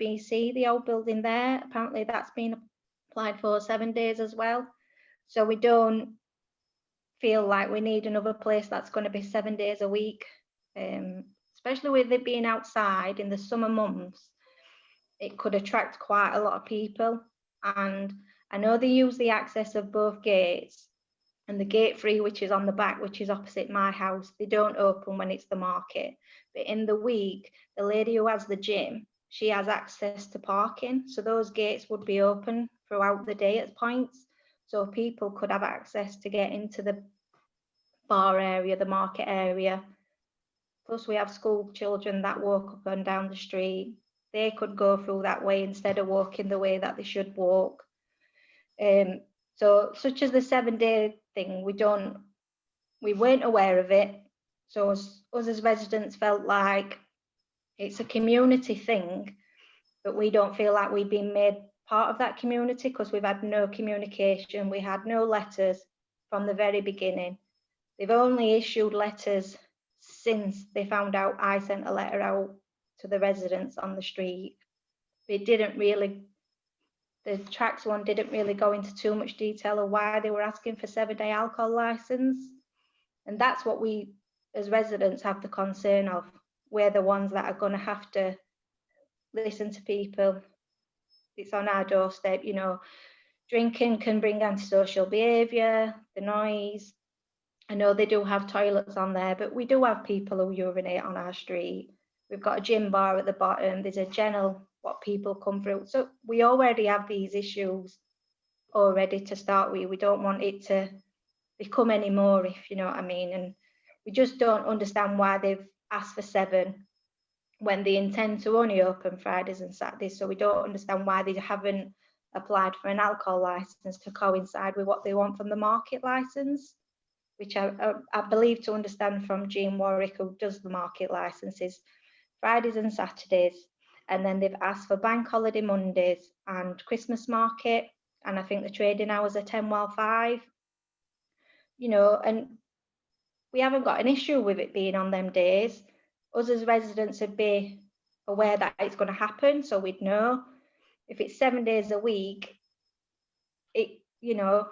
BC, the old building there. Apparently that's been applied for 7 days as well. So we don't feel like we need another place that's going to be 7 days a week, especially with it being outside in the summer months. It could attract quite a lot of people, and I know they use the access of both gates, and the gate 3, which is on the back, which is opposite my house, they don't open when it's the market, but in the week the lady who has the gym, she has access to parking, so those gates would be open throughout the day at points, so people could have access to get into the bar area, the market area. Plus we have school children that walk up and down the street. They could go through that way instead of walking the way that they should walk. So such as the 7-day thing, we weren't aware of it. So us as residents felt like it's a community thing, but we don't feel like we've been made part of that community because we've had no communication. We had no letters from the very beginning. They've only issued letters since they found out I sent a letter out to the residents on the street. It didn't really, the tracks one didn't really go into too much detail of why they were asking for 7-day alcohol license. And that's what we as residents have the concern of. We're the ones that are going to have to listen to people. It's on our doorstep, you know. Drinking can bring antisocial behaviour, the noise. I know they do have toilets on there, but we do have people who urinate on our street. We've got a gym bar at the bottom. There's a general what people come through. So we already have these issues already to start with. We don't want it to become any more, if you know what I mean. And we just don't understand why they've asked for 7 when they intend to only open Fridays and Saturdays. So we don't understand why they haven't applied for an alcohol license to coincide with what they want from the market license, which I believe to understand from Jean Warwick, who does the market licenses, Fridays and Saturdays, and then they've asked for bank holiday Mondays and Christmas market, and I think the trading hours are 10 while 5, you know, and we haven't got an issue with it being on them days. Us as residents would be aware that it's going to happen, so we'd know. If it's 7 days a week, it, you know,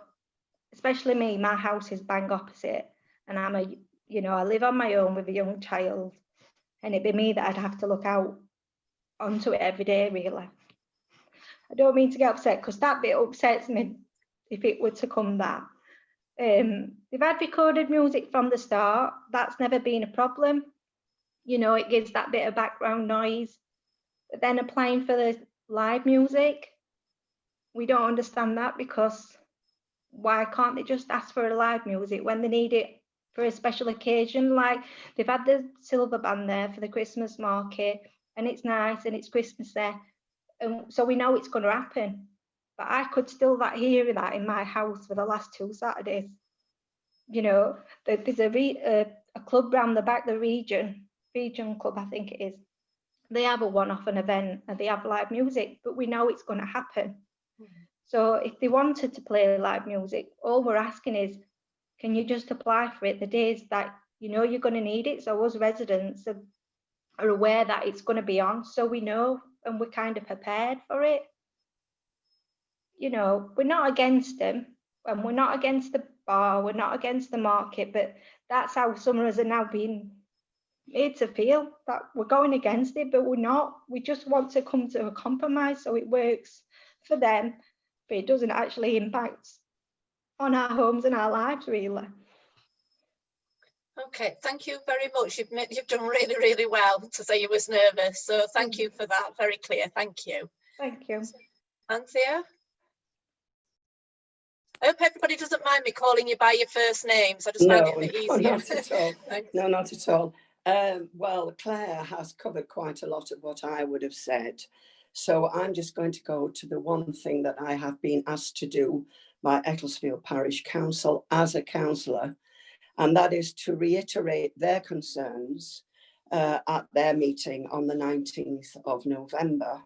especially me, my house is bang opposite, and I'm a, you know, I live on my own with a young child, and it'd be me that I'd have to look out onto it every day, really. I don't mean to get upset because that bit upsets me if it were to come that. They've had recorded music from the start. That's never been a problem. You know, it gives that bit of background noise. But then applying for the live music, we don't understand that, because why can't they just ask for a live music when they need it for a special occasion? Like they've had the silver band there for the Christmas market, and it's nice and it's Christmas there, and so we know it's going to happen. But I could still hear that in my house for the last 2 Saturdays. You know, there's a club round the back, the region club, I think it is. They have a one-off an event and they have live music, but we know it's going to happen. So if they wanted to play live music, all we're asking is, can you just apply for it the days that you know you're going to need it? So us residents are aware that it's going to be on, so we know and we're kind of prepared for it. You know, we're not against them, and we're not against the bar, we're not against the market, but that's how some of us are now being made to feel, that we're going against it, but we're not. We just want to come to a compromise so it works for them, but it doesn't actually impact on our homes and our lives, really. Okay, thank you very much. You've done really, really well to say you was nervous. So thank you for that. Very clear. Thank you. Thank you. Anthea? I hope everybody doesn't mind me calling you by your first names. I just find it a bit easier. No, not at all. No, not at all. Well, Claire has covered quite a lot of what I would have said. So I'm just going to go to the one thing that I have been asked to do by Ecclesfield Parish Council as a councillor, and that is to reiterate their concerns at their meeting on the 19th of November,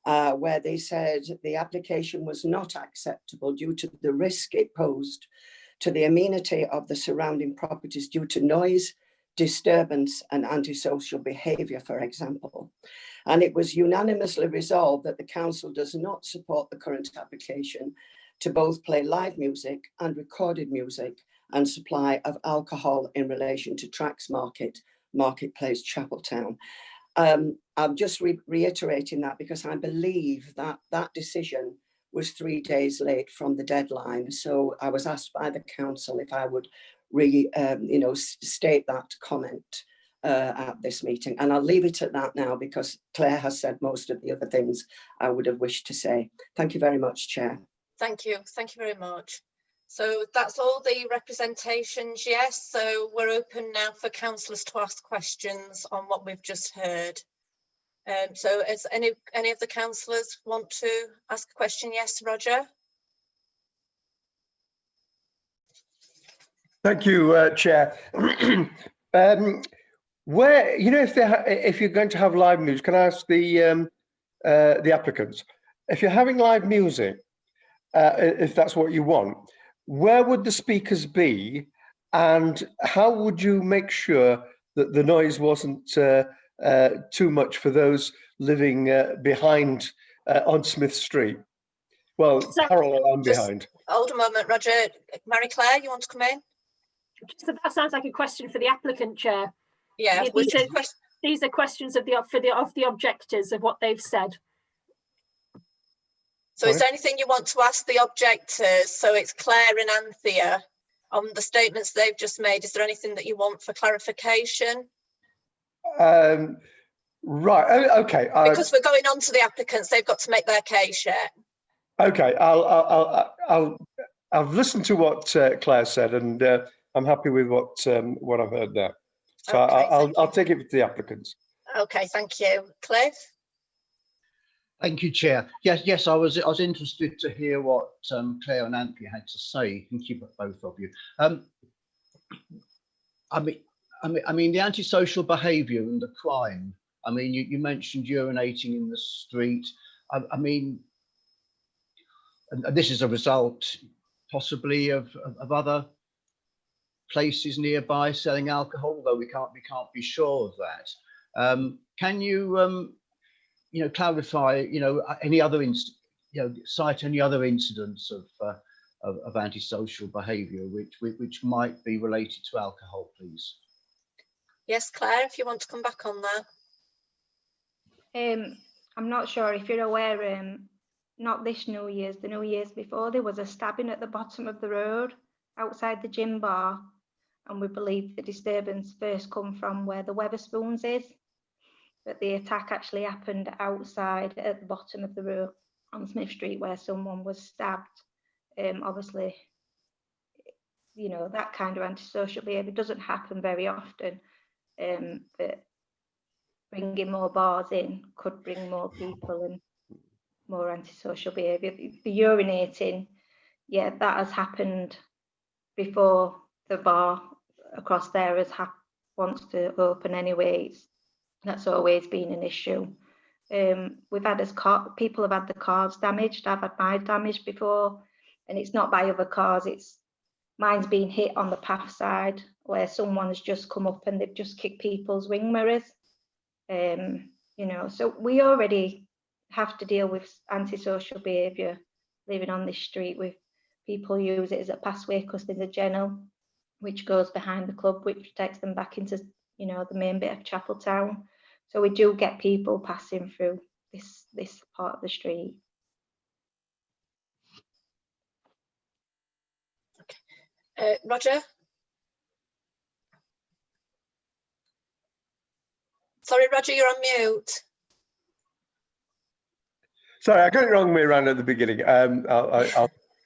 where they said the application was not acceptable due to the risk it posed to the amenity of the surrounding properties due to noise, disturbance and antisocial behaviour, for example. And it was unanimously resolved that the council does not support the current application to both play live music and recorded music and supply of alcohol in relation to Tracks Marketplace, Chapeltown. I'm just reiterating that because I believe that that decision was 3 days late from the deadline. So I was asked by the council if I would state that comment at this meeting. And I'll leave it at that now because Claire has said most of the other things I would have wished to say. Thank you very much, Chair. Thank you very much. So that's all the representations, yes. So we're open now for councillors to ask questions on what we've just heard. So is any of the councillors want to ask a question? Yes, Roger. Thank you, Chair. Where, you know, if you're going to have live music, can I ask the applicants, if you're having live music, if that's what you want, where would the speakers be, and how would you make sure that the noise wasn't too much for those living behind on Smith Street? Well, parallel and behind. Hold a moment, Roger. Marie-Claire, you want to come in? So that sounds like a question for the applicant, Chair. Yeah. These are questions of the objectors of what they've said. So is there anything you want to ask the objectors? So it's Claire and Anthea on the statements they've just made. Is there anything that you want for clarification? Right. Okay. Because we're going on to the applicants, they've got to make their case yet. Okay. I've listened to what Claire said, and I'm happy with what I've heard there. So okay, I'll take it to the applicants. Okay. Thank you, Cliff. Thank you, Chair. Yes, I was interested to hear what Claire and Anthea had to say. Thank you, both of you. I mean, the antisocial behaviour and the crime. I mean, you mentioned urinating in the street. I mean, and this is a result, possibly, of other places nearby selling alcohol, although we can't be sure of that. Can you clarify, any other cite any other incidents of antisocial behaviour which might be related to alcohol, please? Yes, Claire, if you want to come back on that. I'm not sure if you're aware, not this New Year's, the New Year's before, there was a stabbing at the bottom of the road outside the gym bar, and we believe the disturbance first come from where the Wetherspoons is. But the attack actually happened outside at the bottom of the road on Smith Street where someone was stabbed. Obviously, that kind of antisocial behaviour doesn't happen very often, but bringing more bars in could bring more people and more antisocial behaviour. The urinating, yeah, that has happened before the bar across there wants to open anyway. That's always been an issue. We've had people have had the cars damaged. I've had mine damaged before, and it's not by other cars. Mine's been hit on the path side where someone's just come up and they've just kicked people's wing mirrors. So we already have to deal with antisocial behaviour living on this street. With people use it as a passway because there's a channel which goes behind the club, which takes them back into the main bit of Chapeltown. So we do get people passing through this part of the street. Okay. Roger? Sorry, Roger, you're on mute. Sorry, I got it wrong way around at the beginning.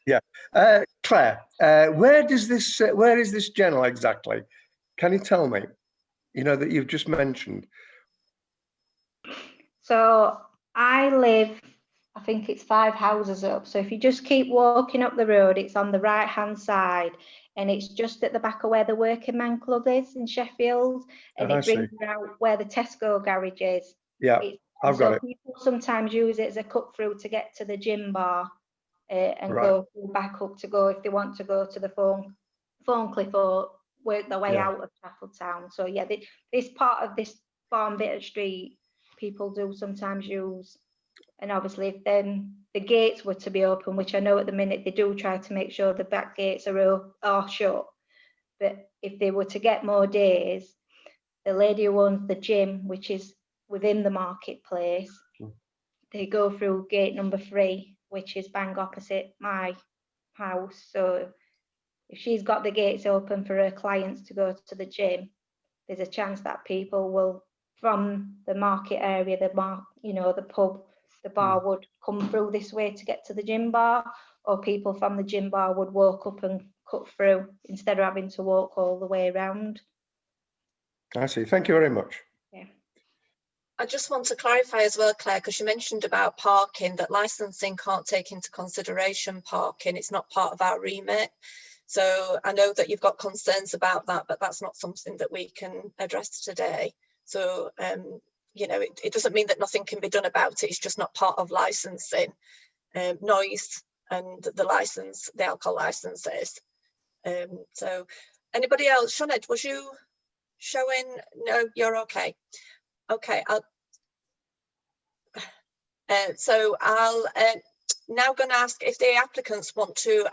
Yeah. Claire, where is this channel exactly? Can you tell me? That you've just mentioned. So I live, I think it's 5 houses up. So if you just keep walking up the road, it's on the right hand side, and it's just at the back of where the Working Man Club is in Sheffield, and it brings you out where the Tesco garage is. Yeah, I've got it. People sometimes use it as a cut through to get to the gym bar and go back up to go if they want to go to the phone cliff or work their way Yeah. out of Chapel Town. So yeah, this part of this Farm Bitter Street, people do sometimes use. And obviously, if then the gates were to be open, which I know at the minute they do try to make sure the back gates are shut. But if they were to get more days, the lady who owns the gym, which is within the marketplace, they go through gate number 3, which is bang opposite my house. So if she's got the gates open for her clients to go to the gym, there's a chance that people will, from the market area, the pub, the bar would come through this way to get to the gym bar, or people from the gym bar would walk up and cut through instead of having to walk all the way around. I see. Thank you very much. Yeah. I just want to clarify as well, Claire, because you mentioned about parking, that licensing can't take into consideration parking. It's not part of our remit. So I know that you've got concerns about that, but that's not something that we can address today. So, it doesn't mean that nothing can be done about it. It's just not part of licensing. Noise and the alcohol licenses. So anybody else? Sinead, was you showing? No, you're okay. Okay, so I'll now going to ask if the applicants want to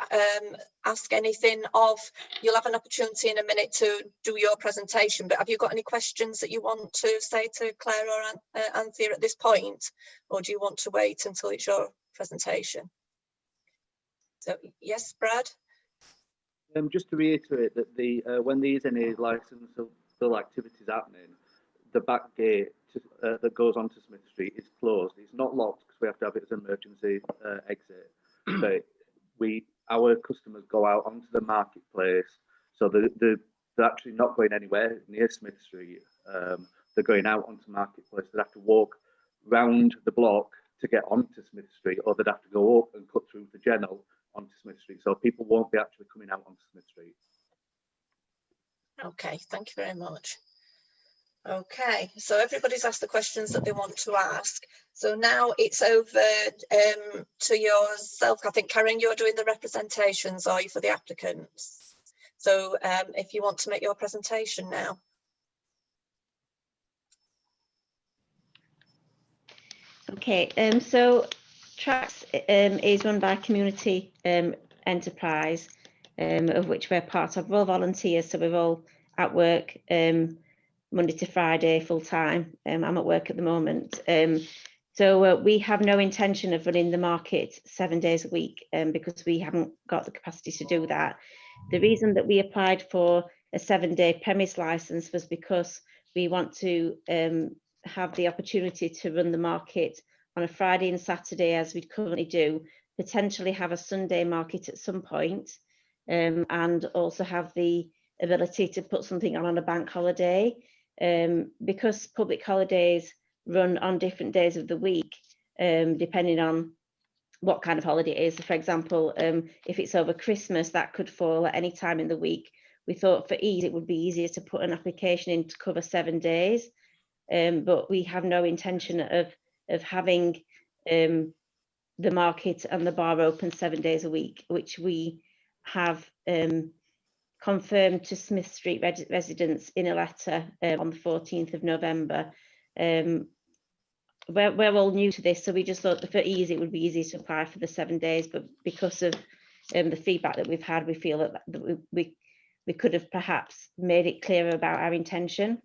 ask anything of, you'll have an opportunity in a minute to do your presentation, but have you got any questions that you want to say to Claire or Anthea at this point, or do you want to wait until it's your presentation? So yes, Brad. Just to reiterate that when there is any licensable activities happening, the back gate that goes onto Smith Street is closed. It's not locked because we have to have it as an emergency exit. But our customers go out onto the marketplace, so they're actually not going anywhere near Smith Street. They're going out onto marketplace. They have to walk round the block to get onto Smith Street, or they'd have to go up and cut through the Genel onto Smith Street. So people won't be actually coming out onto Smith Street. Okay, thank you very much. Okay, so everybody's asked the questions that they want to ask. So now it's over to yourself. I think, Karen, you're doing the representations, are you, for the applicants? So if you want to make your presentation now. Okay, so Tracks is run by Community Enterprise, of which we're part of. We're all volunteers, so we're all at work Monday to Friday full time. I'm at work at the moment. So we have no intention of running the market 7 days a week because we haven't got the capacity to do that. The reason that we applied for a 7-day premise license was because we want to have the opportunity to run the market on a Friday and Saturday, as we currently do, potentially have a Sunday market at some point, and also have the ability to put something on a bank holiday. Because public holidays run on different days of the week, depending on what kind of holiday it is. For example, if it's over Christmas, that could fall at any time in the week. We thought for ease, it would be easier to put an application in to cover 7 days, but we have no intention of having the market and the bar open 7 days a week, which we have confirmed to Smith Street residents in a letter on the 14th of November. We're all new to this, so we just thought that for ease it would be easy to apply for the 7 days, but because of the feedback that we've had, we feel that we could have perhaps made it clearer about our intention.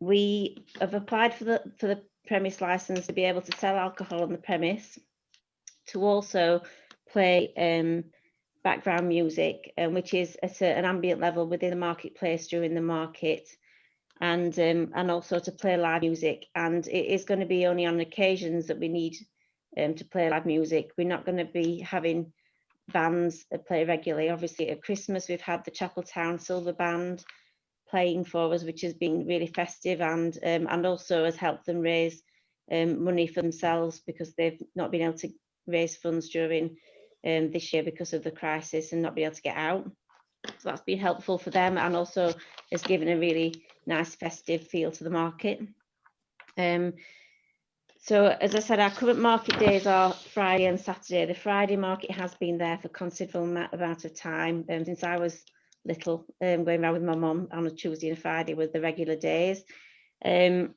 We have applied for the premise license to be able to sell alcohol on the premise, to also play background music, which is at an ambient level within the marketplace during the market, and also to play live music. And it is going to be only on occasions that we need to play live music. We're not going to be having bands that play regularly. Obviously at Christmas we've had the Chapel Town Silver Band playing for us, which has been really festive, and also has helped them raise money for themselves, because they've not been able to raise funds during this year because of the crisis and not be able to get out. So that's been helpful for them, and also has given a really nice festive feel to the market. So as I said, our current market days are Friday and Saturday. The Friday market has been there for considerable amount of time, since I was little, going around with my mum on a Tuesday and Friday with the regular days. And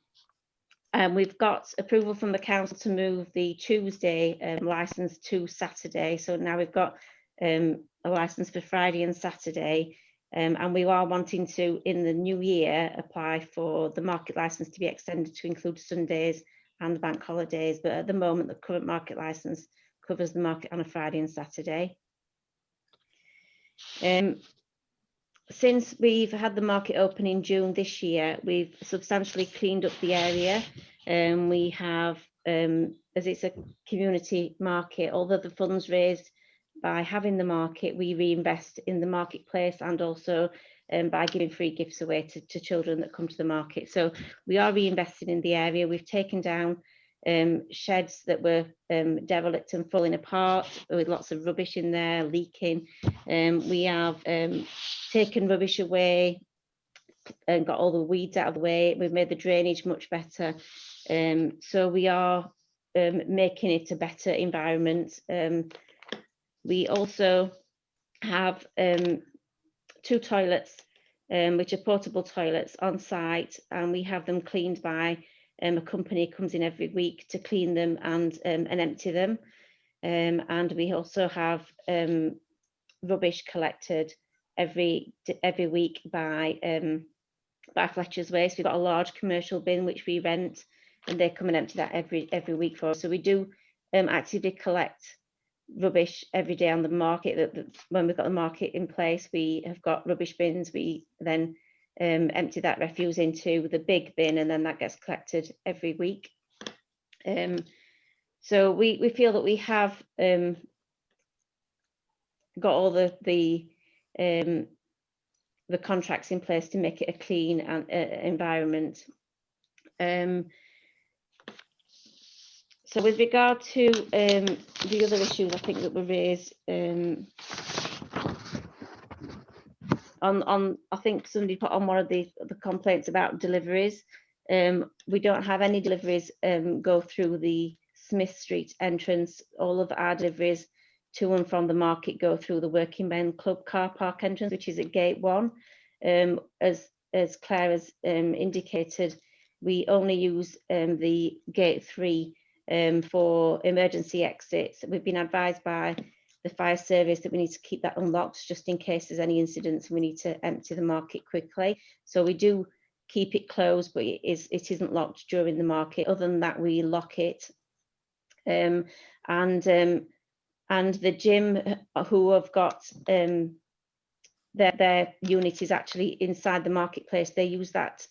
we've got approval from the council to move the Tuesday licence to Saturday. So now we've got a licence for Friday and Saturday. And we are wanting to, in the new year, apply for the market licence to be extended to include Sundays and bank holidays. But at the moment, the current market licence covers the market on a Friday and Saturday. Since we've had the market open in June this year, we've substantially cleaned up the area. We have, as it's a community market, although the funds raised by having the market, we reinvest in the marketplace, and also by giving free gifts away to children that come to the market. So we are reinvesting in the area. We've taken down sheds that were derelict and falling apart with lots of rubbish in there, leaking. We have taken rubbish away and got all the weeds out of the way. We've made the drainage much better. So we are making it a better environment. We also have 2 toilets, which are portable toilets on site, and we have them cleaned by a company comes in every week to clean them and empty them. And we also have rubbish collected every week by Fletcher's Waste. We've got a large commercial bin which we rent, and they come and empty that every week for us. So we do actively collect rubbish every day on the market. When we've got the market in place, we have got rubbish bins. We then empty that refuse into the big bin, and then that gets collected every week. So we feel that we have got all the contracts in place to make it a clean environment. So with regard to the other issues, I think that were raised I think somebody put on one of the complaints about deliveries. We don't have any deliveries go through the Smith Street entrance. All of our deliveries to and from the market go through the Working Men Club car park entrance, which is at gate 1. As Claire has indicated, we only use the gate 3 for emergency exits. We've been advised by the fire service that we need to keep that unlocked just in case there's any incidents and we need to empty the market quickly. So we do keep it closed, but it isn't locked during the market. Other than that, we lock it. And the gym, who have got their unit is actually inside the marketplace, they use that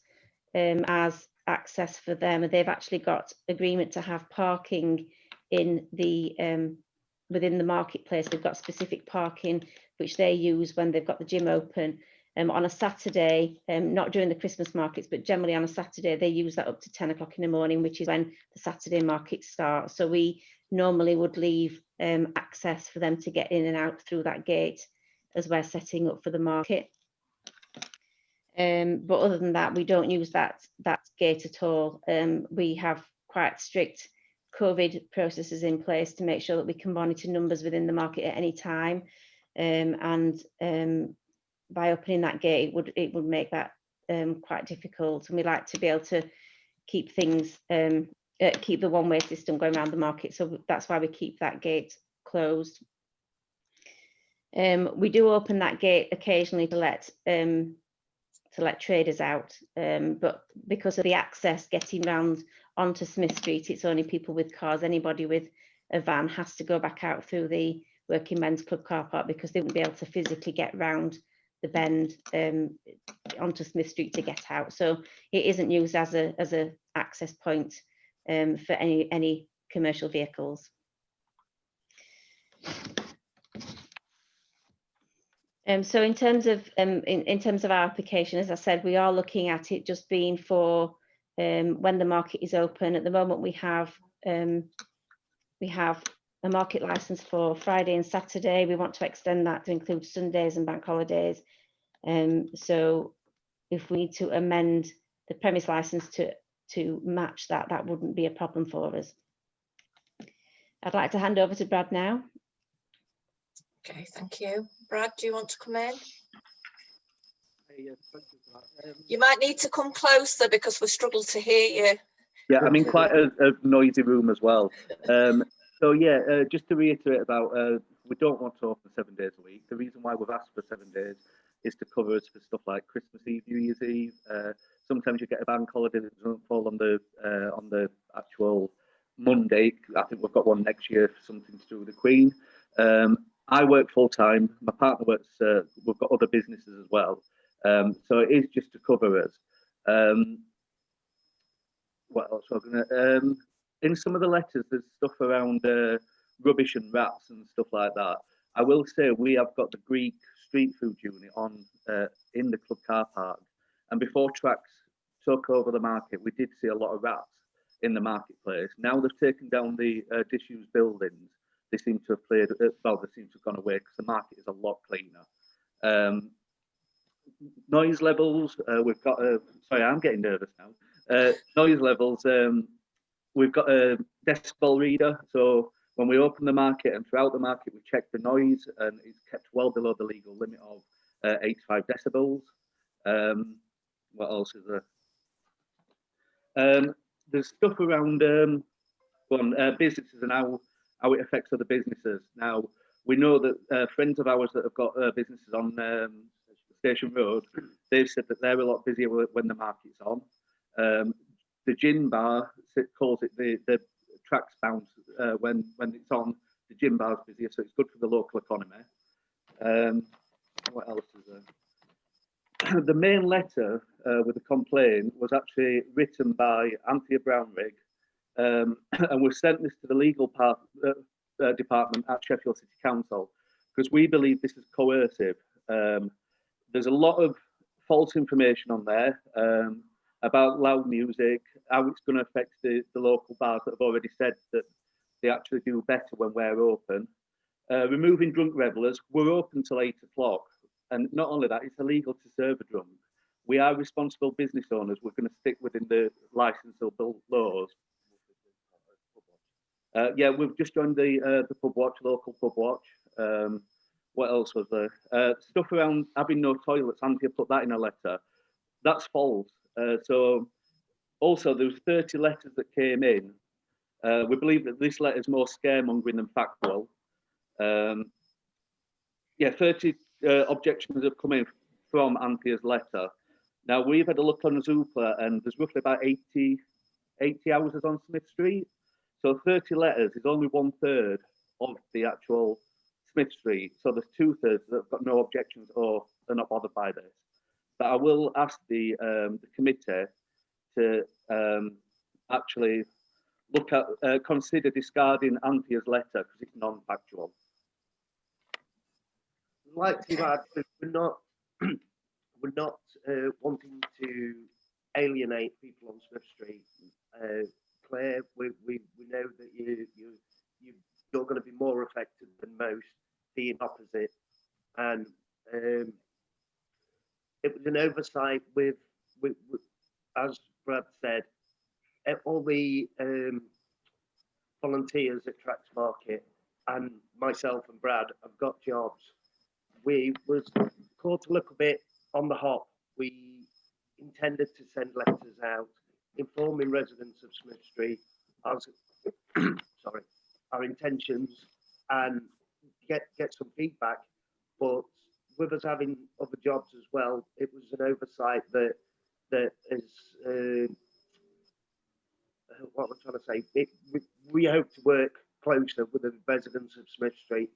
as access for them, and they've actually got agreement to have parking in the within the marketplace. They've got specific parking which they use when they've got the gym open. On a Saturday, not during the Christmas markets, but generally on a Saturday, they use that up to 10 o'clock in the morning, which is when the Saturday market starts. So we normally would leave access for them to get in and out through that gate as we're setting up for the market. But other than that, we don't use that gate at all. We have quite strict COVID processes in place to make sure that we can monitor numbers within the market at any time. By opening that gate, it would make that quite difficult. And we like to be able to keep things, keep the one-way system going around the market. So that's why we keep that gate closed. We do open that gate occasionally to let traders out, but because of the access getting round onto Smith Street, it's only people with cars. Anybody with a van has to go back out through the Working Men's Club car park because they wouldn't be able to physically get round the bend onto Smith Street to get out. So it isn't used as a access point for any commercial vehicles. So in terms of our application, as I said, we are looking at it just being for when the market is open. At the moment, we have a market license for Friday and Saturday. We want to extend that to include Sundays and bank holidays. So if we need to amend the premise license to to match that, that wouldn't be a problem for us. I'd like to hand over to Brad now. Okay, thank you. Brad, do you want to come in? You might need to come closer because we struggle to hear you. Yeah, I'm in quite a noisy room as well. So yeah, just to reiterate about, we don't want to open 7 days a week. The reason why we've asked for 7 days is to cover us for stuff like Christmas Eve, New Year's Eve. Sometimes you get a bank holiday that doesn't fall on the actual Monday. I think we've got one next year for something to do with the Queen. I work full time. My partner works. We've got other businesses as well. So it is just to cover us. What else we're gonna? In some of the letters, there's stuff around rubbish and rats and stuff like that. I will say we have got the Greek street food unit on in the club car park, and before Tracks took over the market, we did see a lot of rats in the marketplace. Now they've taken down the disused buildings. They seem to have played. Well, they seem to have gone away because the market is a lot cleaner. Noise levels. We've got. Sorry, I'm getting nervous now. Noise levels. We've got a decibel reader, so when we open the market and throughout the market, we check the noise, and it's kept well below the legal limit of 85 decibels. What else is there? There's stuff around businesses and how it affects other businesses. Now, we know that friends of ours that have got businesses on Station Road, they've said that they're a lot busier when the market's on. The gin bar calls it the Tracks bounce when it's on. The gin bar's busier, so it's good for the local economy. What else is there? The main letter with the complaint was actually written by Anthea Brownrigg, and we've sent this to the legal department at Sheffield City Council because we believe this is coercive. There's a lot of false information on there about loud music, how it's going to affect the local bars that have already said that they actually do better when we're open. Removing drunk revellers, we're open till 8 o'clock. And not only that, it's illegal to serve a drunk. We are responsible business owners. We're going to stick within the licensable laws. Yeah, we've just joined the pub watch, local pub watch. What else was there? Stuff around having no toilets. Anthea put that in a letter. That's false. So also there was 30 letters that came in. We believe that this letter is more scaremongering than factual. Yeah, 30 objections have come in from Anthea's letter. Now we've had a look on Zoopla and there's roughly about 80 houses on Smith Street. So 30 letters is only 1/3 of the actual Smith Street. So there's 2/3 that have got no objections or they're not bothered by this. But I will ask the committee to actually look at, consider discarding Anthea's letter because it's non-factual. I'd like to add that we're not wanting to alienate people on Smith Street. Claire, we know that you're going to be more affected than most, being opposite, and it was an oversight with as Brad said, all the volunteers at Tracks Market and myself and Brad have got jobs. We was caught a little bit on the hop. We intended to send letters out informing residents of Smith Street as our intentions and get some feedback. But with us having other jobs as well, it was an oversight that is what I'm trying to say. We hope to work closer with the residents of Smith Street,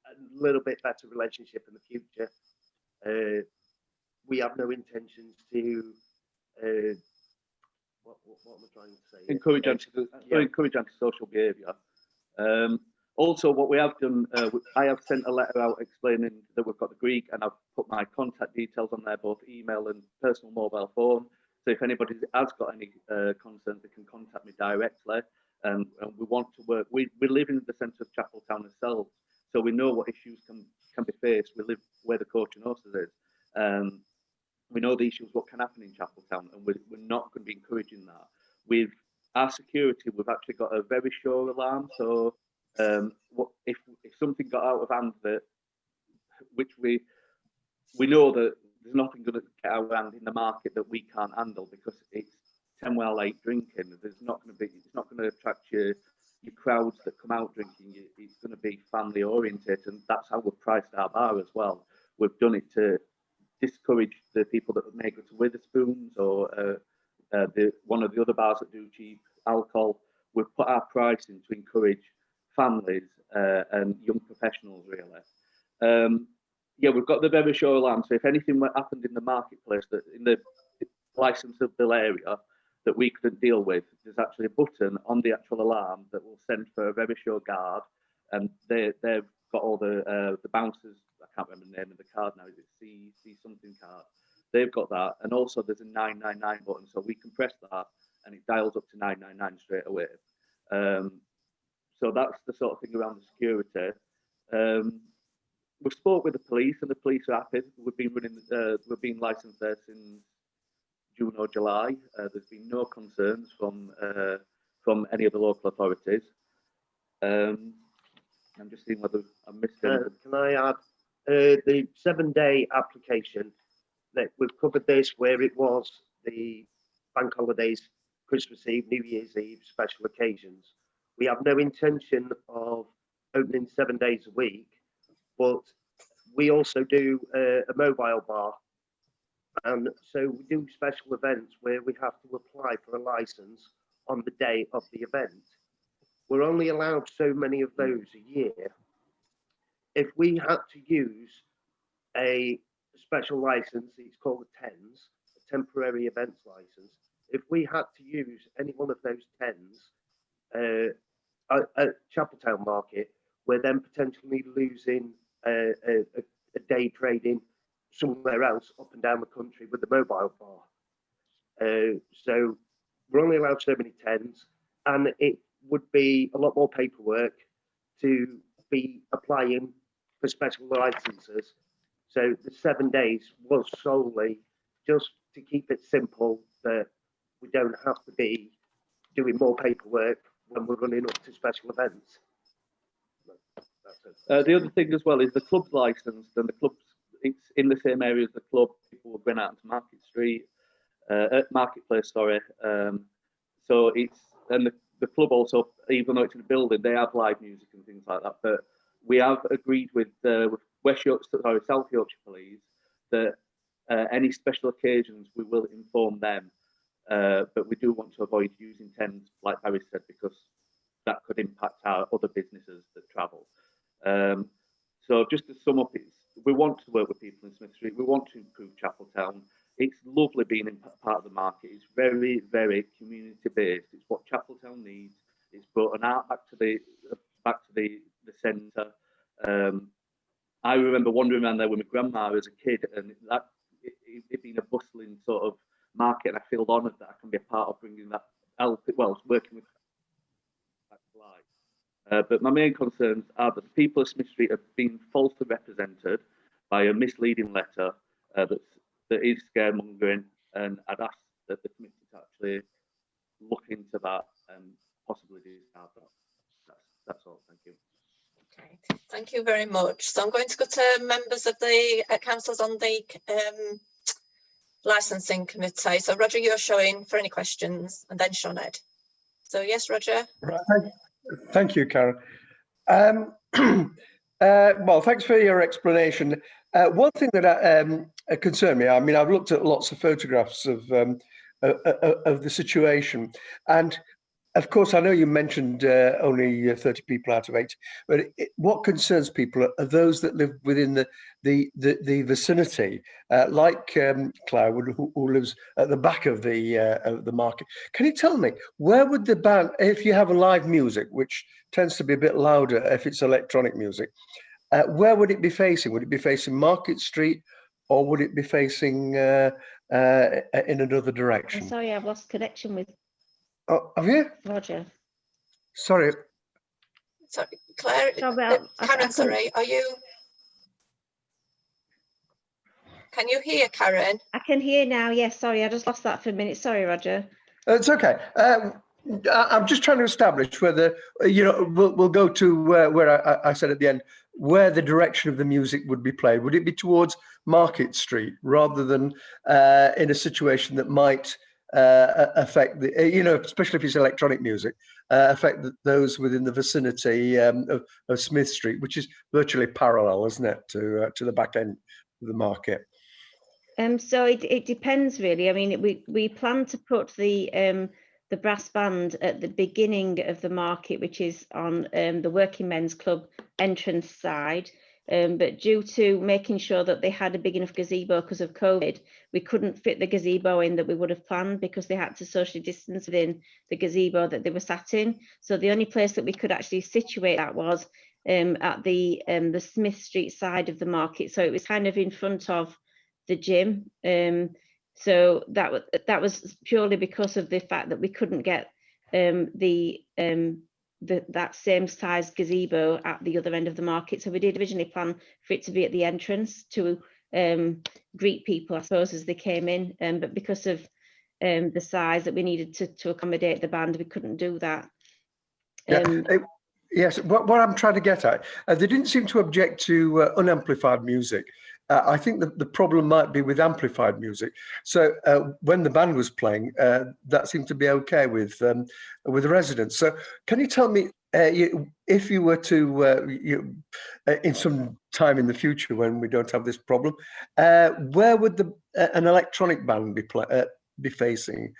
a little bit better relationship in the future. We have no intentions to what am I trying to say? Encourage antisocial behaviour. Also, what we have done, I have sent a letter out explaining that we've got the Greek, and I've put my contact details on there, both email and personal mobile phone. So if anybody has got any concerns, they can contact me directly. And we want to work. We live in the centre of Chapeltown ourselves, so we know what issues can be faced. We live where the Coach and Horses is. We know the issues, what can happen in Chapeltown, and we're not going to be encouraging that. with our security, we've actually got a very sure alarm. So if something got out of hand, which we know that there's nothing going to get out of hand in the market that we can't handle, because it's 10 well late drinking. It's not going to attract your crowds that come out drinking. It's going to be family oriented, and that's how we've priced our bar as well. We've done it to discourage the people that may go to Witherspoons or one of the other bars that do cheap alcohol. We've put our pricing to encourage families and young professionals, really. Yeah, we've got the very sure alarm. So if anything happened in the marketplace, that in the licensable area that we couldn't deal with, there's actually a button on the actual alarm that will send for a very sure guard, and they've got all the bouncers. I can't remember the name of the card now. Is it C something card? They've got that, and also there's a 999 button, so we can press that and it dials up to 999 straight away. So that's the sort of thing around the security. We've spoke with the police, and the police are happy. We've been licensed there since June or July. There's been no concerns from any of the local authorities. I'm just seeing whether I missed anything. Can I add the 7-day application? That we've covered this where it was the bank holidays, Christmas Eve, New Year's Eve, special occasions. We have no intention of opening 7 days a week, but we also do a mobile bar. And so we do special events where we have to apply for a license on the day of the event. We're only allowed so many of those a year. If we had to use a special license, it's called a TENS, a temporary events license. If we had to use any one of those TENS at Chapeltown Market, we're then potentially losing a day trading somewhere else up and down the country with the mobile bar. So we're only allowed so many TENS, and it would be a lot more paperwork to be applying for special licenses. So the 7 days was solely just to keep it simple, that we don't have to be doing more paperwork when we're running up to special events. The other thing as well is the club's licensed, and the club's, it's in the same area as the club. People will bring out into Marketplace, sorry. So it's, and the club also, even though it's in a building, they have live music and things like that. But we have agreed with South Yorkshire Police that any special occasions we will inform them. But we do want to avoid using TENS, like Harry said, because that could impact our other businesses that travel. So just to sum up, we want to work with people in Smith Street. We want to improve Chapeltown. It's lovely being in part of the market. It's very, very community based. It's what Chapeltown needs. It's brought an art back to the centre. I remember wandering around there with my grandma as a kid, and it being a bustling sort of market, and I feel honoured that I can be a part of bringing that working with that to life. But my main concerns are that the people of Smith Street have been falsely represented by a misleading letter that is scaremongering, and I'd ask that the committee to actually look into that and possibly discard that. That's all. Thank you. Okay, thank you very much. So I'm going to go to members of the councillors on the licensing committee. So Roger, you're showing for any questions, and then Sinead. So yes, Roger. Right. Thank you, Karen. Well, thanks for your explanation. One thing that concerned me, I mean, I've looked at lots of photographs of the situation, and of course, I know you mentioned only 30 people out of 80, but what concerns people are those that live within the vicinity, like Claire, who lives at the back of the market. Can you tell me, where would the band, if you have a live music, which tends to be a bit louder if it's electronic music, where would it be facing? Would it be facing Market Street, or would it be facing in another direction? I'm sorry, I've lost connection with. Oh, have you? Roger. Sorry. Sorry, Claire. Karen, sorry. Are you? Can you hear, Karen? I can hear now. Yes. Sorry, I just lost that for a minute. Sorry, Roger. It's okay. I'm just trying to establish whether, we'll go to where I said at the end, where the direction of the music would be played. Would it be towards Market Street rather than in a situation that might affect the, especially if it's electronic music, affect those within the vicinity of Smith Street, which is virtually parallel, isn't it, to the back end of the market? So it depends really. I mean, we plan to put the brass band at the beginning of the market, which is on the Working Men's Club entrance side. But due to making sure that they had a big enough gazebo because of COVID, we couldn't fit the gazebo in that we would have planned because they had to socially distance within the gazebo that they were sat in. So the only place that we could actually situate that was at the Smith Street side of the market. So it was kind of in front of the gym. So that was purely because of the fact that we couldn't get that same size gazebo at the other end of the market. So we did originally plan for it to be at the entrance to greet people, I suppose, as they came in. But because of the size that we needed to accommodate the band, we couldn't do that. Yes, what I'm trying to get at, they didn't seem to object to unamplified music. I think that the problem might be with amplified music. So when the band was playing, that seemed to be okay with the residents. So can you tell me, if you were to, in some time in the future when we don't have this problem, where would an electronic band be facing?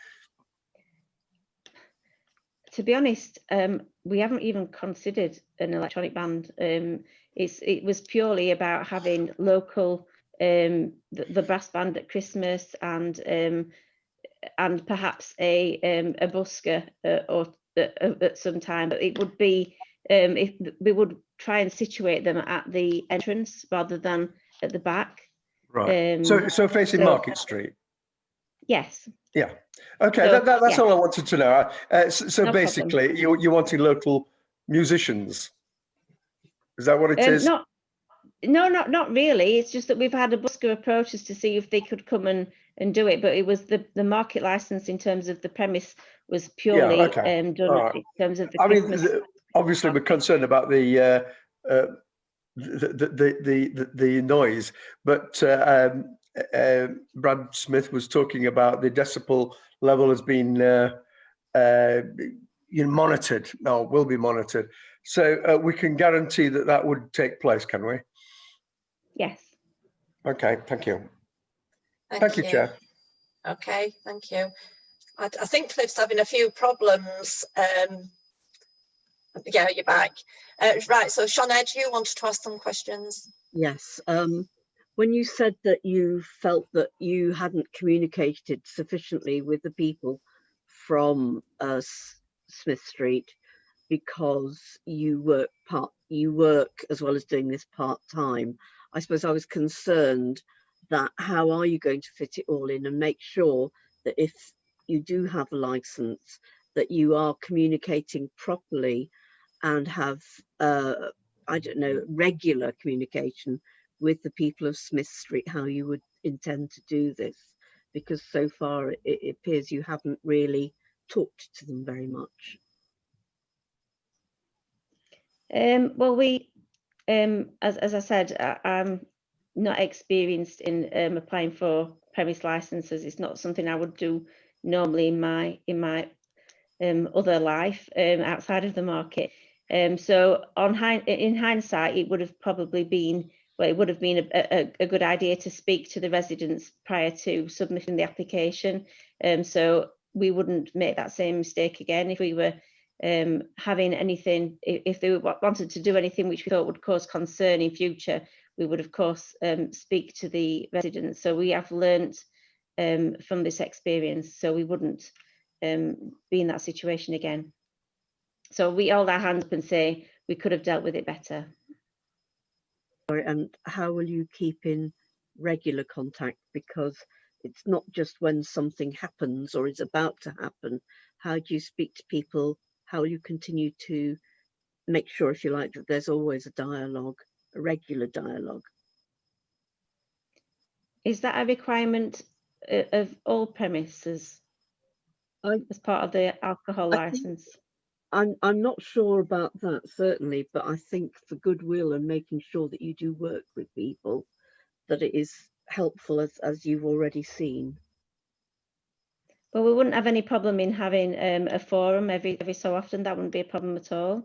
To be honest, we haven't even considered an electronic band. It was purely about having local, the brass band at Christmas and perhaps a busker or at some time. But it would be if we would try and situate them at the entrance rather than at the back. Right. So facing Market Street. Yes. Yeah. Okay. So, that's all I wanted to know. So No basically, you're wanting local musicians. Is that what it is? Not really. It's just that we've had a busker approach us to see if they could come and do it, but it was the market license in terms of the premise was purely done right. in terms of the I Christmas. mean, obviously we're concerned about the noise, but Brad Smith was talking about the decibel level has been monitored. No, will be monitored. So we can guarantee that would take place, can we? Yes. Okay, thank you. Thank you, Chair. Okay, thank you. I think Cliff's having a few problems. Yeah, you're back. Right, so Sinead, you wanted to ask some questions? Yes. When you said that you felt that you hadn't communicated sufficiently with the people from Smith Street because you work as well as doing this part-time, I suppose I was concerned that how are you going to fit it all in and make sure that if you do have a license that you are communicating properly and have I don't know, regular communication with the people of Smith Street, how you would intend to do this, because so far it appears you haven't really talked to them very much. Well, we, as I said, I'm not experienced in applying for premise licenses. It's not something I would do normally in my other life outside of the market. So in hindsight, it would have probably been, well, it would have been a good idea to speak to the residents prior to submitting the application. So we wouldn't make that same mistake again if we were having anything, if they wanted to do anything which we thought would cause concern in future, we would of course speak to the residents. So we have learnt from this experience, so we wouldn't be in that situation again. So we hold our hands up and say we could have dealt with it better. And how will you keep in regular contact? Because it's not just when something happens or is about to happen. How do you speak to people? How will you continue to make sure, if you like, that there's always a dialogue, a regular dialogue? Is that a requirement of all premises? as part of the alcohol I think- license. I'm not sure about that, certainly, but I think for goodwill and making sure that you do work with people, that it is helpful, as you've already seen. But we wouldn't have any problem in having a forum every so often. That wouldn't be a problem at all.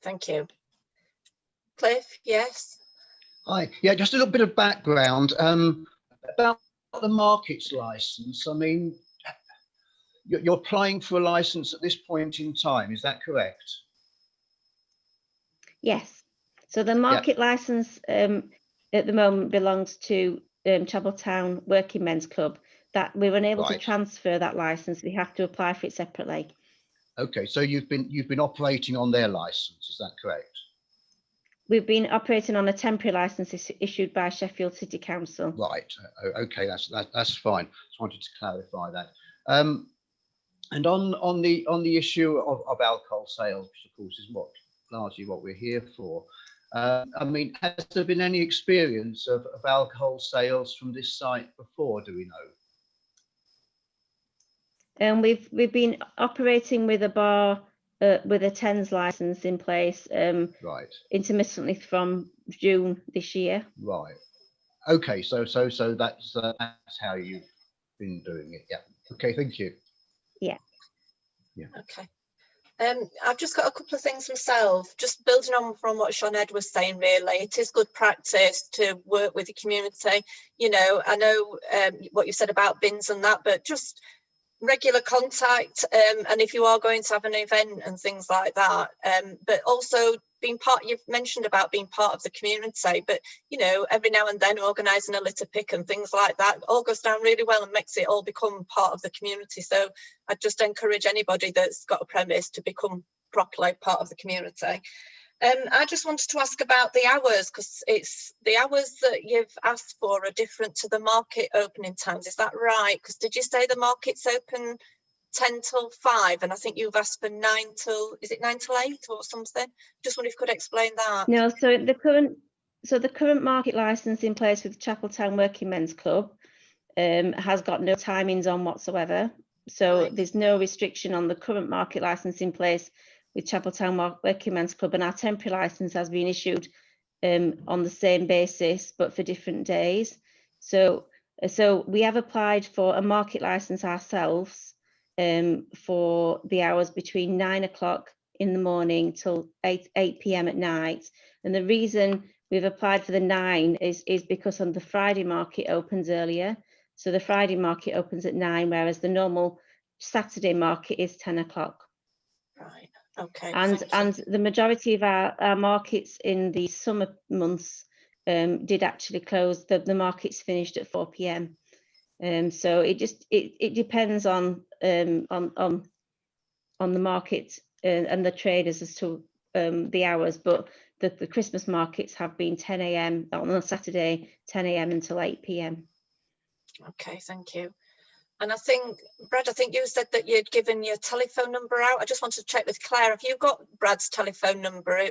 Thank you. Cliff, yes? Hi, yeah, just a little bit of background about the markets license. I mean, you're applying for a license at this point in time, is that correct? Yes. So the market license at the moment belongs to Chapeltown Working Men's Club. That we were unable to transfer that license. We have to apply for it separately. Okay, so you've been operating on their license, is that correct? We've been operating on a temporary license issued by Sheffield City Council. Right. Okay, that's fine. Just wanted to clarify that. And on the issue of alcohol sales, which of course is largely what we're here for. I mean, has there been any experience of alcohol sales from this site before? Do we know? And we've been operating with a bar with a TENS license in place intermittently from June this year. Right. Okay. So that's how you've been doing it. Yeah. Okay. Thank you. Yeah. Yeah. Okay. I've just got a couple of things myself, just building on from what Sean Ed was saying, really. It is good practice to work with the community. You know, I know what you said about bins and that, but just regular contact, and if you are going to have an event and things like that, but also being part, you've mentioned about being part of the community, but you know, every now and then organising a litter pick and things like that all goes down really well and makes it all become part of the community. So I'd just encourage anybody that's got a premise to become properly part of the community. I just wanted to ask about the hours, because it's the hours that you've asked for are different to the market opening times. Is that right? Because did you say the market's open 10 till 5, and I think you've asked for 9 till, is it 9 till 8 or something? Just wonder if you could explain that. No, so the current market license in place with Chapeltown Working Men's Club has got no timings on whatsoever. So there's no restriction on the current market license in place with Chapeltown Working Men's Club, and our temporary license has been issued on the same basis but for different days. So we have applied for a market license ourselves for the hours between 9 o'clock in the morning till 8 p.m. at night. And the reason we've applied for the 9 is because on the Friday market opens earlier. So the Friday market opens at 9, whereas the normal Saturday market is 10 o'clock. Right. Okay. And the majority of our markets in the summer months did actually close. The markets finished at 4 p.m. So it depends on the market and the traders as to the hours. But the Christmas markets have been 10 a.m. on a Saturday, 10 a.m. until 8 p.m. Okay, thank you. And I think, Brad, I think you said that you'd given your telephone number out. I just wanted to check with Claire, have you got Brad's telephone number?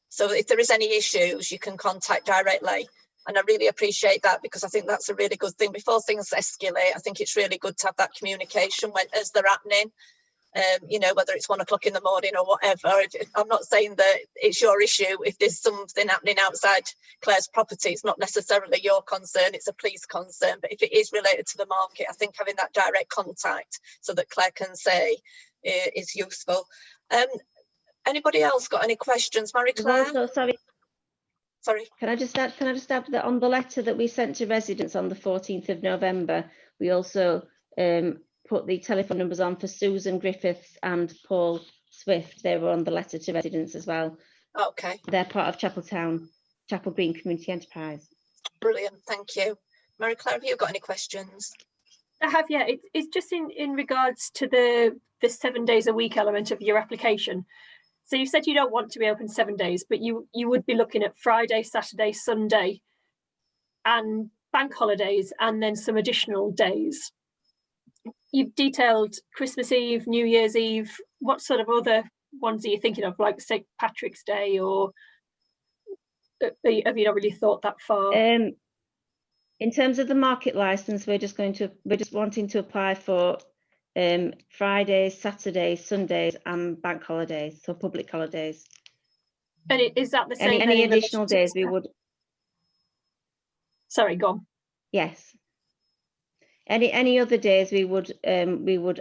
So if there is any issues, you can contact directly. And I really appreciate that, because I think that's a really good thing. Before things escalate, I think it's really good to have that communication as they're happening. You know, whether it's 1 o'clock in the morning or whatever. I'm not saying that it's your issue. If there's something happening outside Claire's property, it's not necessarily your concern, it's a police concern. But if it is related to the market, I think having that direct contact so that Claire can say is useful. Anybody else got any questions? Marie-Claire? Also, Sorry. Can I just add that on the letter that we sent to residents on the 14th of November, we also put the telephone numbers on for Susan Griffiths and Paul Swift. They were on the letter to residents as well. Okay. They're part of Chapel Green Community Enterprise. Brilliant, thank you. Marie-Claire, have you got any questions? I have, yeah. It's just in regards to the 7 days a week element of your application. So you said you don't want to be open 7 days, but you would be looking at Friday, Saturday, Sunday, and bank holidays, and then some additional days. You've detailed Christmas Eve, New Year's Eve. What sort of other ones are you thinking of, like St. Patrick's Day, or have you not really thought that far? In terms of the market license, we're just wanting to apply for Fridays, Saturdays, Sundays, and bank holidays, so public holidays. And is that the same? Any additional days we would. Sorry, go on. Yes. Any other days we would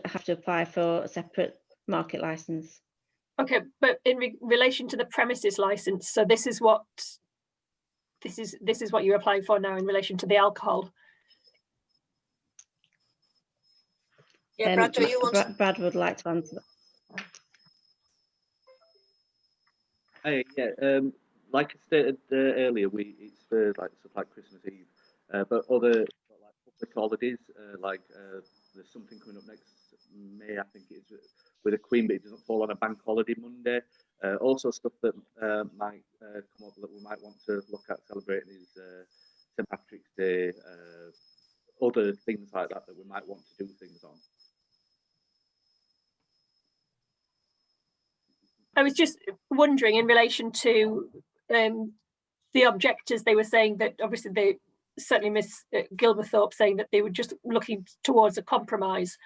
have to apply for a separate market license. Okay, but in relation to the premises license, so this is what you're applying for now in relation to the alcohol. Yeah, Brad, do you want? Brad would like to answer that. Hey, yeah, like I stated earlier, it's for like stuff like Christmas Eve, but other like public holidays, there's something coming up next May, I think it is, with the Queen, but it doesn't fall on a bank holiday Monday. Also, stuff that might come up that we might want to look at celebrating is St. Patrick's Day, other things like that we might want to do things on. I was just wondering in relation to the objectors, they were saying that obviously they certainly Miss Gilberthorpe saying that they were just looking towards a compromise.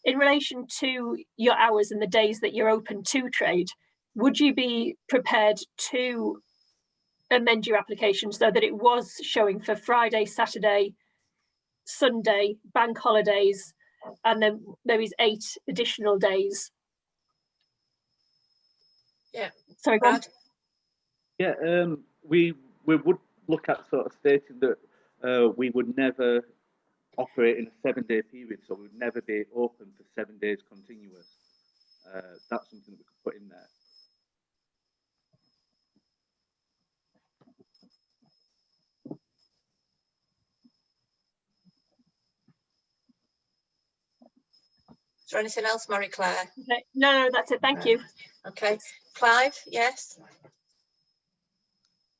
In relation to your hours and the days that you're open to trade, would you be prepared to amend your application so that it was showing for Friday, Saturday, Sunday, bank holidays, and then there is 8 additional days? Yeah. Sorry, Brad. Yeah, we would look at sort of stating that we would never operate in a 7-day period, so we would never be open for 7 days continuous. That's something that we could put in there. Is there anything else, Marie Claire? Okay. No, that's it. Thank you. Okay, Clive, yes.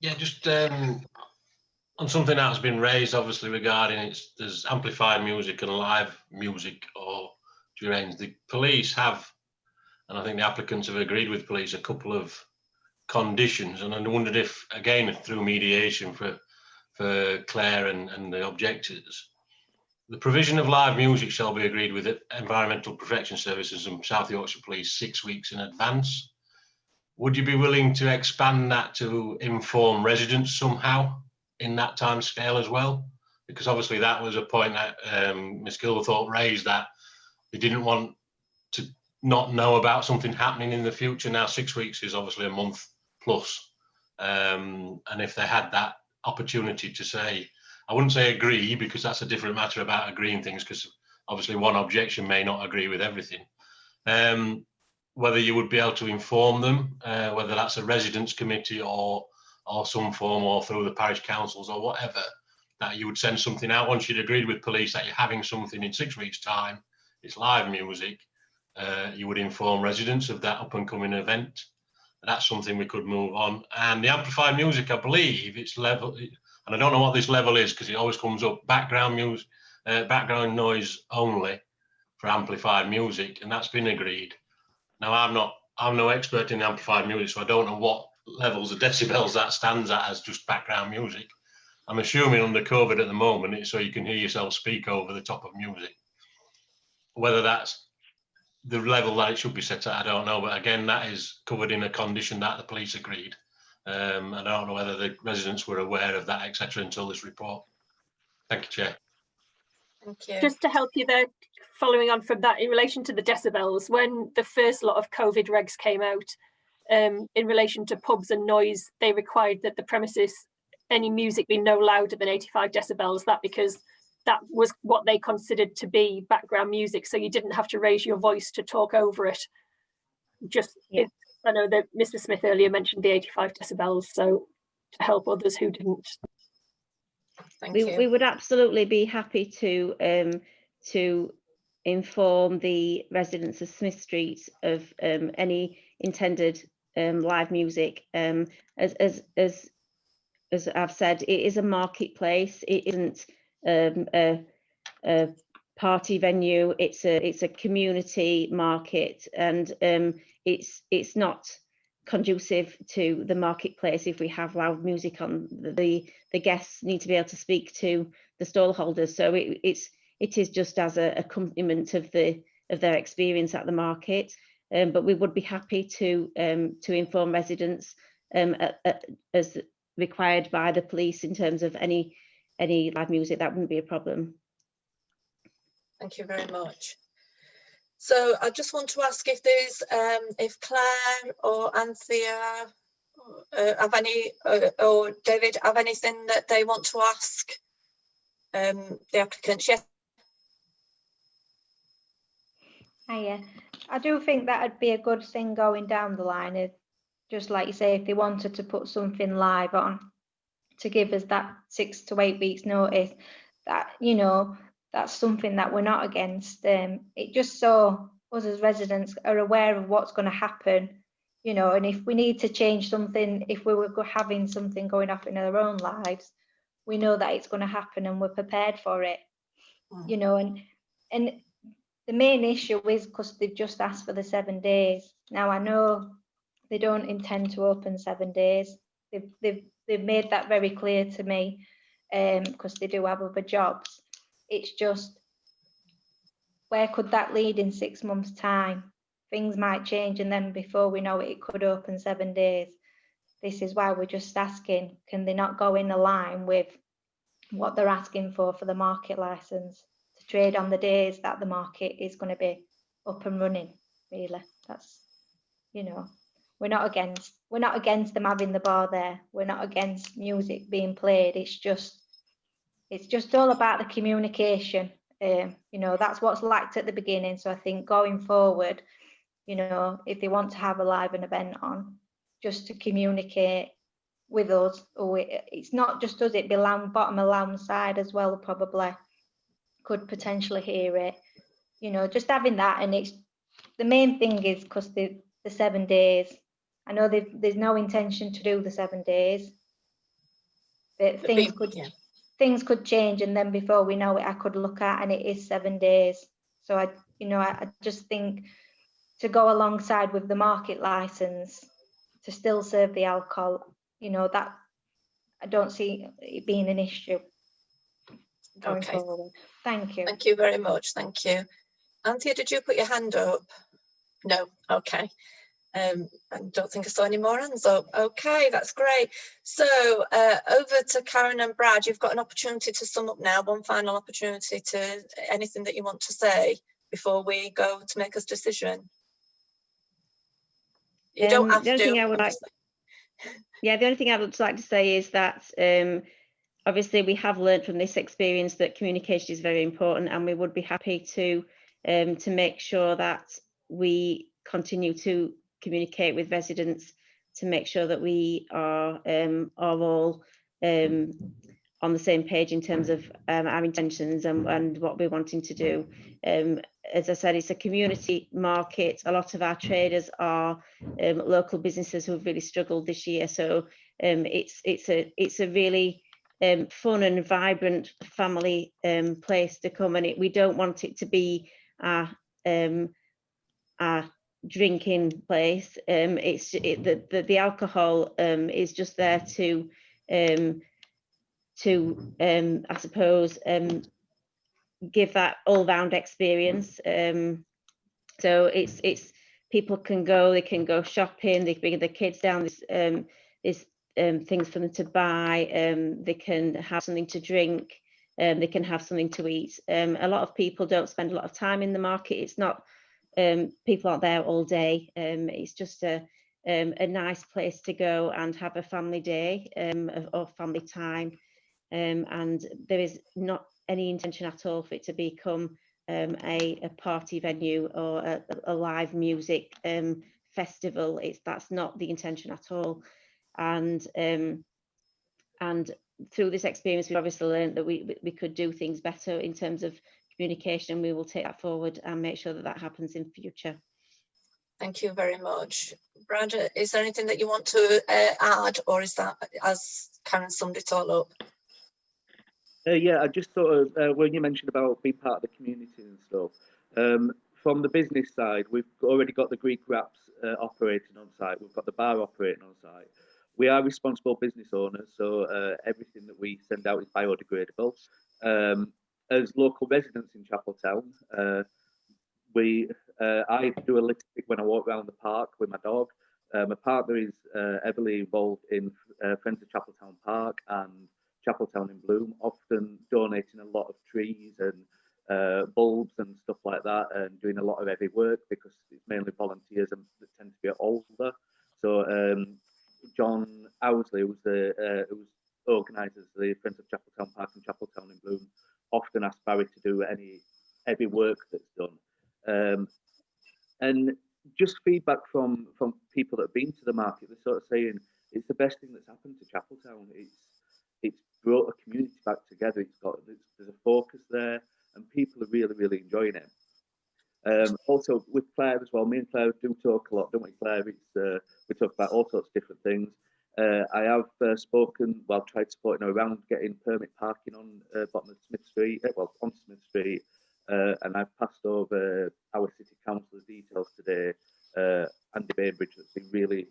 Yeah, just on something that's been raised, obviously regarding there's amplified music and live music or during the police have, and I think the applicants have agreed with police, a couple of conditions, and I wondered if, again, through mediation for Claire and the objectors, the provision of live music shall be agreed with Environmental Protection Services and South Yorkshire Police 6 weeks in advance. Would you be willing to expand that to inform residents somehow in that time scale as well? Because obviously that was a point that Ms. Gilberthorpe raised, that they didn't want to not know about something happening in the future. Now 6 weeks is obviously a month plus. And if they had that opportunity to say, I wouldn't say agree, because that's a different matter about agreeing things, because obviously one objection may not agree with everything. Whether you would be able to inform them, whether that's a residents committee or some form, or through the parish councils or whatever, that you would send something out once you'd agreed with police that you're having something in 6 weeks' time, it's live music, you would inform residents of that up and coming event. That's something we could move on. And the amplified music, I believe it's level, and I don't know what this level is because it always comes up, background music, background noise only for amplified music, and that's been agreed. Now I'm no expert in amplified music, so I don't know what levels of decibels that stands at as just background music. I'm assuming under COVID at the moment, it's so you can hear yourself speak over the top of music. Whether that's the level that it should be set at, I don't know. But again, that is covered in a condition that the police agreed. And I don't know whether the residents were aware of that, etc., until this report. Thank you, Chair. Thank you. Just to help you there, following on from that, in relation to the decibels, when the first lot of COVID regs came out, in relation to pubs and noise, they required that the premises, any music be no louder than 85 decibels, that because that was what they considered to be background music, so you didn't have to raise your voice to talk over it. Just, yeah. I know that Mr. Smith earlier mentioned the 85 decibels, so to help others who didn't. Thank you. We would absolutely be happy to inform the residents of Smith Street of any intended live music. As I've said, it is a marketplace. It isn't a party venue. It's a community market, and it's not conducive to the marketplace if we have loud music on. The guests need to be able to speak to the stall holders, so it is just as a accompaniment of their experience at the market. But we would be happy to inform residents as required by the police in terms of any live music. That wouldn't be a problem. Thank you very much. So I just want to ask if there's if Claire or Anthea have any or David have anything that they want to ask the applicants. Yes. Hiya. I do think that'd be a good thing going down the line. Just like you say, if they wanted to put something live on, to give us that 6 to 8 weeks notice, that, you know, that's something that we're not against. It just so us as residents are aware of what's going to happen, you know, and if we need to change something, if we were having something going off in our own lives, we know that it's going to happen and we're prepared for it, you know. And the main issue is because they've just asked for the 7 days. Now I know they don't intend to open 7 days. They've made that very clear to me, because they do have other jobs. It's just, where could that lead in 6 months' time? Things might change, and then before we know it, it could open 7 days. This is why we're just asking, can they not go in line with what they're asking for the market license to trade on the days that the market is going to be up and running? Really, that's, you know, we're not against them having the bar there. We're not against music being played. It's just all about the communication. You know, that's what's lacked at the beginning. So I think going forward, you know, if they want to have a live event on, just to communicate with us, or it's not just us, it'd be bottom of lounge side as well, probably could potentially hear it, you know, just having that. And it's, the main thing is because the 7 days, I know there's no intention to do the 7 days, but things could change, and then before we know it, I could look at, and it is 7 days. So I just think to go alongside with the market license to still serve the alcohol, you know, that I don't see it being an issue going forward. Thank you. Thank you very much. Thank you. Anthea, did you put your hand up? No. Okay. I don't think I saw any more hands up. Okay, that's great. So over to Karen and Brad. You've got an opportunity to sum up now, one final opportunity to anything that you want to say before we go to make a decision. You don't have to. The only thing I would like to say is that obviously we have learned from this experience that communication is very important, and we would be happy to make sure that we continue to communicate with residents to make sure that we are all on the same page in terms of our intentions and what we're wanting to do. As I said, it's a community market. A lot of our traders are local businesses who have really struggled this year. So it's a really fun and vibrant family place to come, and we don't want it to be our drinking place. The alcohol is just there to I suppose give that all-round experience. So it's people can go, they can go shopping, they can bring their kids down. There's things for them to buy. They can have something to drink. They can have something to eat. A lot of people don't spend a lot of time in the market. It's not people aren't there all day. It's just a nice place to go and have a family day or family time. And there is not any intention at all for it to become a party venue or a live music festival. That's not the intention at all. And through this experience, we've obviously learned that we could do things better in terms of communication. We will take that forward and make sure that that happens in future. Thank you very much. Brad, is there anything that you want to add, or is that, as Karen summed it all up? Yeah, I just thought of when you mentioned about being part of the community and stuff. from the business side, we've already got the Greek wraps operating on site. We've got the bar operating on site. We are responsible business owners, so everything that we send out is biodegradable. As local residents in Chapeltown, I do a little bit when I walk around the park with my dog. My partner is heavily involved in Friends of Chapeltown Park and Chapeltown in Bloom, often donating a lot of trees and bulbs and stuff like that, and doing a lot of heavy work because it's mainly volunteers and that tend to be older. So John Owsley, who organises the Friends of Chapeltown Park and Chapeltown in Bloom, often asks Barry to do any heavy work that's done. And just feedback from people that have been to the market, they're sort of saying it's the best thing that's happened to Chapeltown. It's brought a community back together. There's a focus there, and people are really enjoying it. Also with Claire as well, me and Claire do talk a lot, don't we, Claire? We talk about all sorts of different things. I have tried supporting her around getting permit parking on bottom of Smith Street, on Smith Street, and I've passed over our city councillor's details today. Andy Bainbridge has been really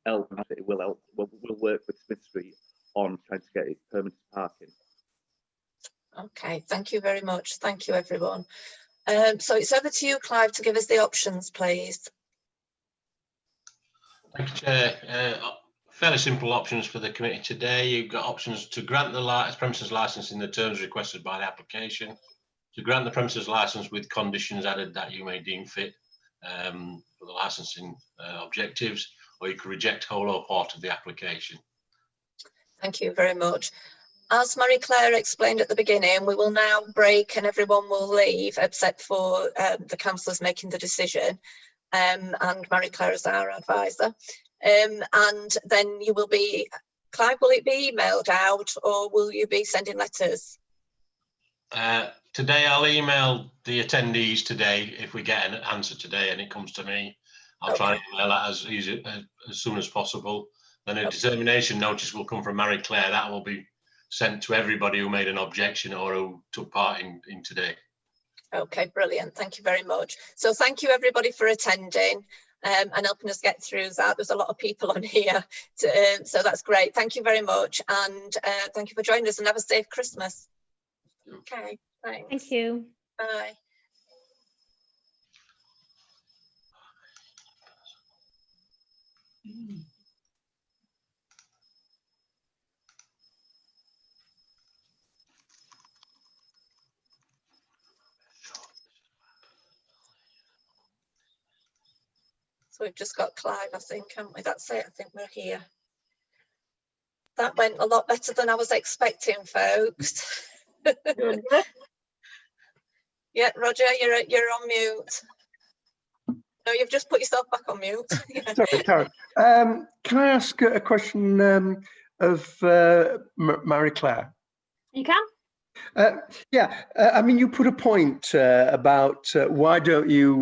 helping. It will help. We'll work with Smith Street on trying to get it permanent parking. Okay, thank you very much. Thank you, everyone. So it's over to you, Clive, to give us the options, please. Thank you, Chair. Fairly simple options for the committee today. You've got options to grant the premises licence in the terms requested by the application, to grant the premises licence with conditions added that you may deem fit for the licensing objectives, or you could reject whole or part of the application. Thank you very much. As Marie-Claire explained at the beginning, we will now break and everyone will leave except for the councillors making the decision, and Marie-Claire is our advisor. And then you will be, Clive, will it be emailed out or will you be sending letters? Today I'll email the attendees today. If we get an answer today and it comes to me, I'll try and email that as soon as possible. Then a determination notice will come from Marie-Claire. That will be sent to everybody who made an objection or who took part in today. Okay, brilliant. Thank you very much. So thank you everybody for attending and helping us get through that. There's a lot of people on here, so that's great. Thank you very much, and thank you for joining us, and have a safe Christmas. Okay, thanks. Thank you. Bye. So we've just got Clive, I think, haven't we? That's it. I think we're here. That went a lot better than I was expecting, folks. Yeah, Roger, you're on mute. No, you've just put yourself back on mute. Yeah. Sorry, Karen. Can I ask a question of Marie-Claire? You can. Yeah, I mean, you put a point about why don't you